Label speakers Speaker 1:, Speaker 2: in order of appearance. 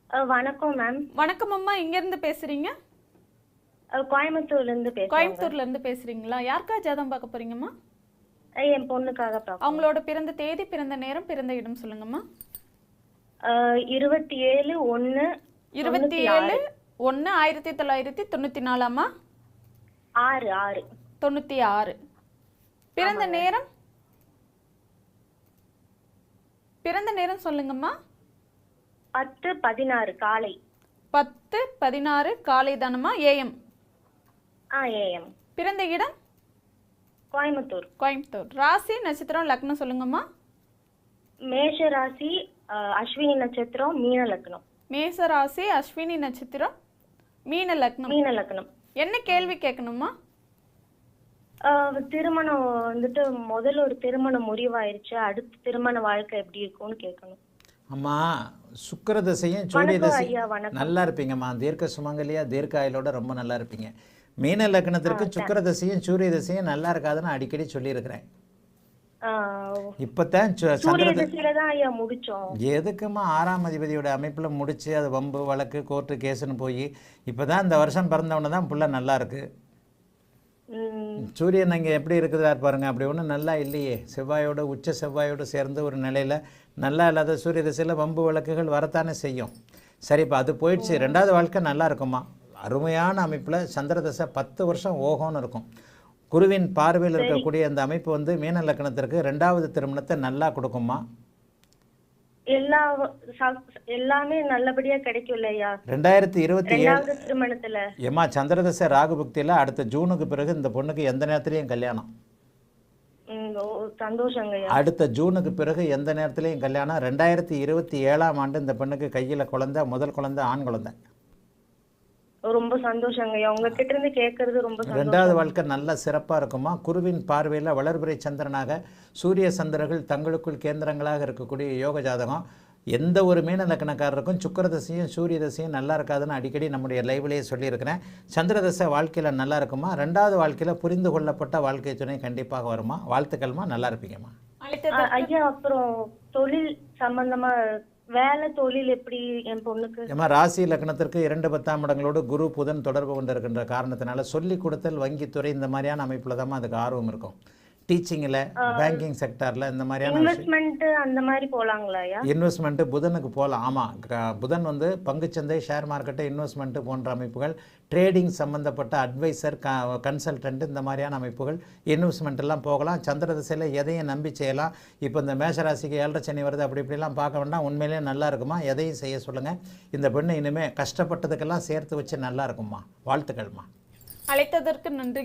Speaker 1: வணக்கம் மேம்.
Speaker 2: வணக்கம் அம்மா, இங்கேருந்து பேசுகிறீங்க?
Speaker 1: கோயம்புத்தூர்லேருந்து பேசுகிறேங்க.
Speaker 2: கோயம்புத்தூர்லேருந்து பேசுகிறீங்களா? யாருக்கா ஜாதகம் பார்க்க போகிறீங்கம்மா?
Speaker 1: என் பொண்ணுக்காக பார்க்கணும்.
Speaker 2: அவங்களோட பிறந்த தேதி, பிறந்த நேரம், பிறந்த இடம் சொல்லுங்கம்மா.
Speaker 1: 27/1
Speaker 2: 27/1/1994
Speaker 1: 6
Speaker 2: 96. பிறந்த நேரம், பிறந்த நேரம் சொல்லுங்கம்மா.
Speaker 1: 10:16 காலை.
Speaker 2: 10:16 காலை தானம்மா? ஏஎம்.
Speaker 1: ஏஎம்.
Speaker 2: பிறந்த இடம்
Speaker 1: கோயம்புத்தூர்.
Speaker 2: கோயம்புத்தூர். ராசி நட்சத்திரம் லக்னம் சொல்லுங்கம்மா.
Speaker 1: மேஷ ராசி, அஸ்வினி நட்சத்திரம், மீன லக்னம்.
Speaker 2: மேச ராசி, அஸ்வினி நட்சத்திரம், மீன லக்னம்.
Speaker 1: மீன லக்னம்.
Speaker 2: என்ன கேள்வி கேட்கணுமா?
Speaker 1: திருமணம் வந்துட்டு முதல்ல ஒரு திருமணம் முறிவாயிருச்சு, அடுத்து திருமண வாழ்க்கை எப்படி இருக்கும்னு கேட்கணும்.
Speaker 3: அம்மா, சுக்கிர தசையும் சூரிய தசையும்
Speaker 1: ஐயா, வணக்கம்.
Speaker 3: நல்லா இருப்பீங்கம்மா. தீர்க்க சுமங்கலியா தீர்க்க ஆயுளோட ரொம்ப நல்லா இருப்பீங்க. மீன லக்னத்திற்கு சுக்கிர தசையும் சூரிய தசையும் நல்லா இருக்காதுன்னு அடிக்கடி சொல்லியிருக்கிறேன். இப்போத்தான்
Speaker 1: சூரிய தசையில தான் ஐயா முடிச்சோம்.
Speaker 3: எதுக்குமா 6ஆம் அதிபதியோட அமைப்பில் முடிச்சு அது வம்பு வழக்கு கோர்ட்டு கேஸுன்னு போய் இப்போ தான் இந்த வருஷம் பிறந்தவொன்னே தான் புள்ள நல்லா இருக்கு. சூரியன் அங்கே எப்படி இருக்குதா பாருங்க, அப்படி ஒன்றும் நல்லா இல்லையே. செவ்வாயோட உச்ச செவ்வாயோடு சேர்ந்து ஒரு நிலையில் நல்லா இல்லாத சூரிய திசையில் வம்பு வழக்குகள் வரத்தானே செய்யும். சரி, இப்போ அது போயிடுச்சு. 2வது வாழ்க்கை நல்லா இருக்குமா. அருமையான அமைப்பில் சந்திர தசை 10 வருஷம் ஓகோன்னு இருக்கும். குருவின் பார்வையில் இருக்கக்கூடிய அந்த அமைப்பு வந்து மீன லக்னத்திற்கு 2வது திருமணத்தை நல்லா கொடுக்குமா.
Speaker 1: எல்லாமே நல்லபடியா கிடைக்கும் இல்லையா
Speaker 3: 2027
Speaker 1: திருமணத்துல.
Speaker 3: ஏமா, சந்திரதசை ராகு பக்தியில் அடுத்த ஜூனுக்கு பிறகு இந்த பொண்ணுக்கு எந்த நேரத்துலையும் கல்யாணம்.
Speaker 1: சந்தோஷங்க.
Speaker 3: அடுத்த ஜூனுக்கு பிறகு எந்த நேரத்துலையும் கல்யாணம். 2027ஆம் ஆண்டு இந்த பெண்ணுக்கு கையில் குழந்தை, முதல் குழந்தை ஆண் குழந்தை.
Speaker 1: ரொம்ப சந்தோஷங்க. உங்ககிட்ட இருந்து கேட்கறது ரொம்ப சந்தோஷம்.
Speaker 3: 2வது வாழ்க்கை நல்ல சிறப்பாக இருக்குமா. குருவின் பார்வையில் வளர்பிறை சந்திரனாக சூரிய சந்திரர்கள் தங்களுக்குள் கேந்திரங்களாக இருக்கக்கூடிய யோக ஜாதகம். எந்த ஒரு மீன லக்னக்காரருக்கும் சுக்கிர தசையும் சூரிய தசையும் நல்லா இருக்காதுன்னு அடிக்கடி நம்முடைய லைவ்லேயே சொல்லியிருக்கிறேன். சந்திர தசை வாழ்க்கையில் நல்லா இருக்குமா. 2வது வாழ்க்கையில் புரிந்து கொள்ளப்பட்ட வாழ்க்கை துணை கண்டிப்பாக வருமா. வாழ்த்துக்கள்மா, நல்லா இருப்பீங்கம்மா.
Speaker 1: ஐயா, அப்புறம் தொழில் சம்பந்தமா வேலை தொழில் எப்படி என் பொண்ணுக்கு?
Speaker 3: ஏமா, ராசி லக்னத்திற்கு 2 10ஆம் இடங்களோடு குரு புதன் தொடர்பு கொண்டு இருக்கின்ற காரணத்தினால சொல்லி கொடுத்தல், வங்கித்துறை இந்த மாதிரியான அமைப்பில் தான் அதுக்கு ஆர்வம் இருக்கும். டீச்சிங்கில், பேங்கிங் செக்டாரில் இந்த மாதிரியான
Speaker 1: இன்வெஸ்ட்மெண்ட் அந்த மாதிரி போகலாங்களா?
Speaker 3: இன்வெஸ்ட்மெண்ட்டு புதனுக்கு போகலாம். ஆமாம், புதன் வந்து பங்குச்சந்தை, ஷேர் மார்க்கெட்டு, இன்வெஸ்ட்மெண்ட்டு போன்ற அமைப்புகள், ட்ரேடிங் சம்மந்தப்பட்ட அட்வைசர், கன்சல்டன்ட் இந்த மாதிரியான அமைப்புகள், இன்வெஸ்ட்மெண்ட்டெல்லாம் போகலாம். சந்திர திசையில் எதையும் நம்பி செய்யலாம். இப்போ இந்த மேஷராசிக்கு 7.5 சனி வருது, அப்படி இப்படிலாம் பார்க்க வேண்டாம். உண்மையிலேயே நல்லா இருக்குமா. எதையும் செய்ய சொல்லுங்கள். இந்த பெண்ணு இனிமேல் கஷ்டப்பட்டதுக்கெல்லாம் சேர்த்து வச்சு நல்லா இருக்குமா. வாழ்த்துக்கள்மா.
Speaker 2: அழைத்ததற்கு நன்றி.